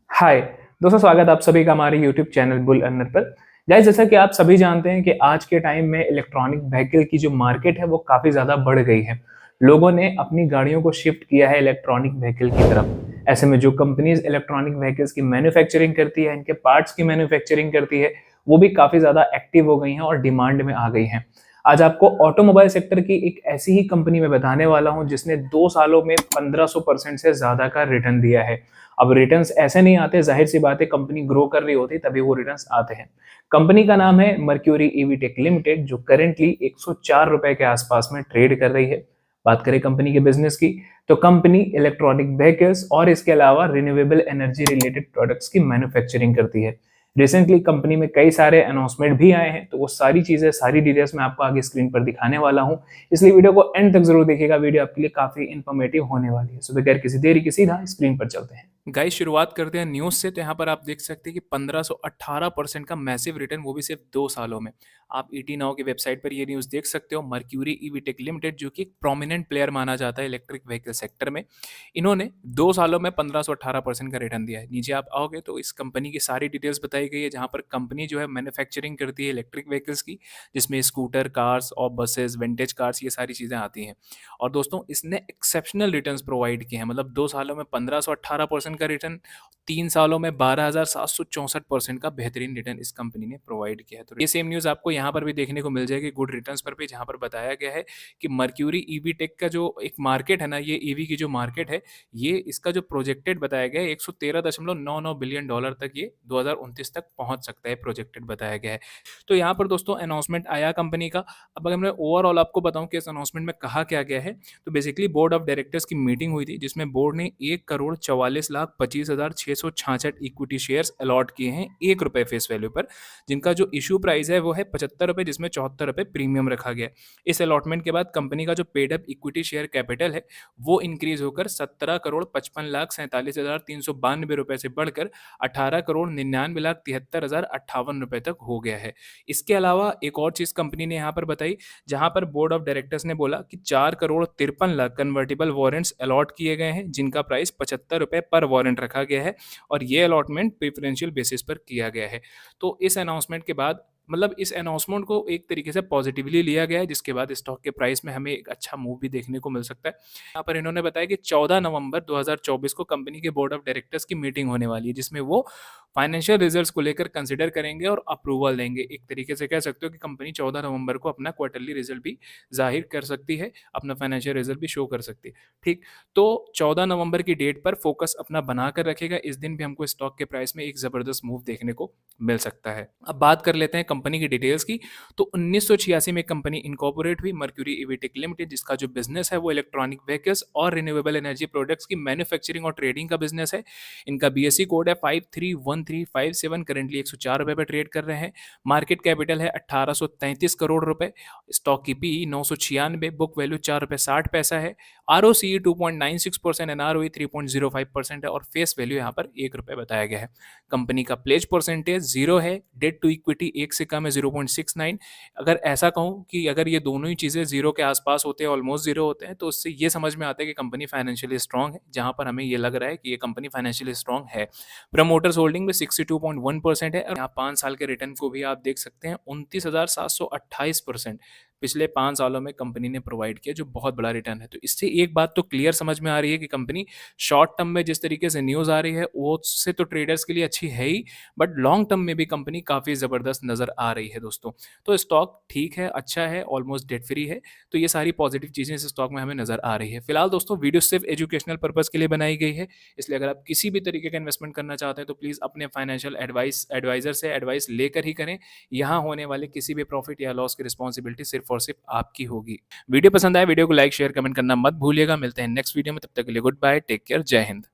हाय दोस्तों, स्वागत है आप सभी का हमारे यूट्यूब चैनल बुल अर्नर पर। गाइस, जैसा कि आप सभी जानते हैं कि आज के टाइम में इलेक्ट्रॉनिक व्हीकल की जो मार्केट है वो काफ़ी ज़्यादा बढ़ गई है। लोगों ने अपनी गाड़ियों को शिफ्ट किया है इलेक्ट्रॉनिक व्हीकल की तरफ। ऐसे में जो कंपनीज इलेक्ट्रॉनिक व्हीकल्स की मैन्युफैक्चरिंग करती है, इनके पार्ट्स की मैन्युफैक्चरिंग करती है, वो भी काफ़ी ज़्यादा एक्टिव हो गई हैं और डिमांड में आ गई हैं। आज आपको ऑटोमोबाइल सेक्टर की एक ऐसी ही कंपनी में बताने वाला हूं जिसने 2 सालों में 1500% से ज्यादा का रिटर्न दिया है। अब रिटर्न्स ऐसे नहीं आते, जाहिर सी बात है, कंपनी ग्रो कर रही होती तभी वो रिटर्न्स आते हैं। कंपनी का नाम है मर्क्यूरी ईवी टेक लिमिटेड, जो करेंटली 104 रुपए के आसपास में ट्रेड कर रही है। बात करें कंपनी के बिजनेस की, तो कंपनी इलेक्ट्रॉनिक व्हीकल्स और इसके अलावा रिन्यूएबल एनर्जी रिलेटेड प्रोडक्ट्स की मैन्युफैक्चरिंग करती है। रिसेंटली कंपनी में कई सारे अनाउंसमेंट भी आए हैं, तो वो सारी चीजें, सारी डिटेल्स मैं आपको आगे स्क्रीन पर दिखाने वाला हूं। इसलिए वीडियो को एंड तक जरूर देखिएगा, वीडियो आपके लिए काफी इंफॉर्मेटिव होने वाली है। सो बगैर किसी देरी के सीधा स्क्रीन पर चलते हैं। गाइस, शुरुआत करते हैं न्यूज़ से। तो यहाँ पर आप देख सकते हैं कि 1518% का मैसिव रिटर्न, वो भी सिर्फ 2 सालों में। आप ईटी नाउ की वेबसाइट पर ये न्यूज़ देख सकते हो। मर्क्यूरी ईवीटेक लिमिटेड, जो कि एक प्रोमिनेंट प्लेयर माना जाता है इलेक्ट्रिक व्हीकल सेक्टर में, इन्होंने 2 सालों में 1518% का रिटर्न दिया है। नीचे आप आओगे तो इस कंपनी की सारी डिटेल्स बताई गई है, जहाँ पर कंपनी जो है मैन्युफैक्चरिंग करती है इलेक्ट्रिक व्हीकल्स की, जिसमें स्कूटर, कार्स और बसेस, विंटेज कार्स, ये सारी चीज़ें आती हैं। और दोस्तों, इसने एक्सेप्शनल रिटर्न्स प्रोवाइड किए हैं। मतलब 2 सालों में 1518% का रिटर्न, 3 सालों में 12,764% का बेहतरीन रिटर्न इस कंपनी ने प्रोवाइड किया है। तो ये सेम न्यूज़ आपको यहाँ पर भी देखने को मिल जाएगी, गुड रिटर्न्स पर भी, जहाँ पर बताया गया है कि मर्क्यूरी ईवी टेक का जो एक मार्केट है ना, ये ईवी की जो मार्केट है, ये इसका जो प्रोजेक्टेड बताया गया है 113.99 बिलियन डॉलर तक ये 2029 तक पहुंच सकता है, प्रोजेक्टेड बताया गया है। तो यहाँ पर दोस्तों अनाउंसमेंट आया कंपनी का। अब अगर मैं ओवरऑल आपको बताऊं कि इस अनाउंसमेंट में कहा क्या गया है, तो बेसिकली बोर्ड ऑफ डायरेक्टर्स की मीटिंग हुई थी, जिसमें बोर्ड ने 1,44,25,666 इक्विटी शेयर्स अलॉट किए हैं ₹1 फेस वैल्यू पर, जिनका जो इशू प्राइस है वो है ₹75, जिसमें ₹74 प्रीमियम रखा गया है। इस अलॉटमेंट के बाद कंपनी का जो paid up equity share capital है, वो इंक्रीज होकर ₹17,55,37,392 से बढ़कर ₹18,99,73,058 तक हो गया है। इसके अलावा एक और चीज़ कंपनी ने यहाँ पर बताई, जहाँ पर बोर्ड ऑफ डायरेक्टर्स ने बोला कि 4,53,00,000 कन्वर्टिबल वारंट्स अलॉट किए गए हैं, जिनका प्राइस ₹75 पर वारंट रखा गया है, और ये अलॉटमेंट प्रेफरेंशियल बेसिस पर किया गया है। तो इस अनाउंसमेंट के बाद, मतलब इस अनाउंसमेंट को एक तरीके से पॉजिटिवली लिया गया है, जिसके बाद स्टॉक के प्राइस में हमें एक अच्छा मूव भी देखने को मिल सकता है। यहाँ पर इन्होंने बताया कि 14 नवंबर 2024 को कंपनी के बोर्ड ऑफ डायरेक्टर्स की मीटिंग होने वाली है, जिसमें वो फाइनेंशियल रिजल्ट्स को लेकर कंसिडर करेंगे और अप्रूवल देंगे। एक तरीके से कह सकते हो कि कंपनी 14 नवंबर को अपना क्वार्टरली रिजल्ट भी ज़ाहिर कर सकती है, अपना फाइनेंशियल रिजल्ट भी शो कर सकती है। ठीक, तो 14 नवंबर की डेट पर फोकस अपना बनाकर रखेगा। इस दिन भी हमको स्टॉक के प्राइस में एक ज़बरदस्त मूव देखने को मिल सकता है। अब बात कर लेते हैं कंपनी की डिटेल्स की। तो 1986 में कंपनी इनकॉर्पोरेट हुई, मर्क्यूरी ईवीटेक लिमिटेड, जिसका जो बिजनेस है वो इलेक्ट्रॉनिक व्हीकल्स और रिन्यूएबल एनर्जी प्रोडक्ट्स की मैन्युफैक्चरिंग और ट्रेडिंग का बिजनेस है। इनका बीएससी कोड है 531357, करेंटली ₹104 पे ट्रेड कर रहे हैं। मार्केट कैपिटल है 1833 करोड़ रुपए। स्टॉक की पी 996, बुक वैल्यू ₹4.60 है। आरओसी 2.96%, एनआरओई 3.05% है, और फेस वैल्यू यहाँ पर ₹1 बताया गया है। कंपनी का प्लेज परसेंटेज 0 है। डेट टू इक्विटी 1 से कम है, 0.69। अगर ऐसा कहूँ कि अगर ये दोनों ही चीज़ें 0 के आसपास होते हैं, ऑलमोस्ट 0 होते हैं, तो उससे ये समझ में आता है कि कंपनी फाइनेंशियली स्ट्रांग है, जहाँ पर हमें ये लग रहा है कि ये कंपनी फाइनेंशियली स्ट्रांग है। प्रमोटर्स होल्डिंग में 62.1% है, और यहाँ 5 साल के रिटर्न को भी आप देख सकते हैं, 29,728%। पिछले 5 सालों में कंपनी ने प्रोवाइड किया, जो बहुत बड़ा रिटर्न है। तो इससे एक बात तो क्लियर समझ में आ रही है कि कंपनी शॉर्ट टर्म में जिस तरीके से न्यूज़ आ रही है, वो उससे तो ट्रेडर्स के लिए अच्छी है ही, बट लॉन्ग टर्म में भी कंपनी काफ़ी ज़बरदस्त नज़र आ रही है दोस्तों। तो स्टॉक ठीक है, अच्छा है, ऑलमोस्ट डेट फ्री है। तो ये सारी पॉजिटिव चीज़ें इस स्टॉक में हमें नज़र आ रही है। फिलहाल दोस्तों, वीडियो सिर्फ एजुकेशनल पर्पज़ के लिए बनाई गई है, इसलिए अगर आप किसी भी तरीके का इन्वेस्टमेंट करना चाहते हैं, तो प्लीज़ अपने फाइनेंशियल एडवाइज़र से एडवाइस लेकर ही करें। यहाँ होने वाले किसी भी प्रॉफिट या लॉस की रिस्पॉन्सिबिलिटी सिर्फ और सिर्फ आपकी होगी। वीडियो पसंद आए, वीडियो को लाइक शेयर कमेंट करना मत भूलिएगा। मिलते हैं नेक्स्ट वीडियो में, तब तक के लिए गुड बाय, टेक केयर, जय हिंद।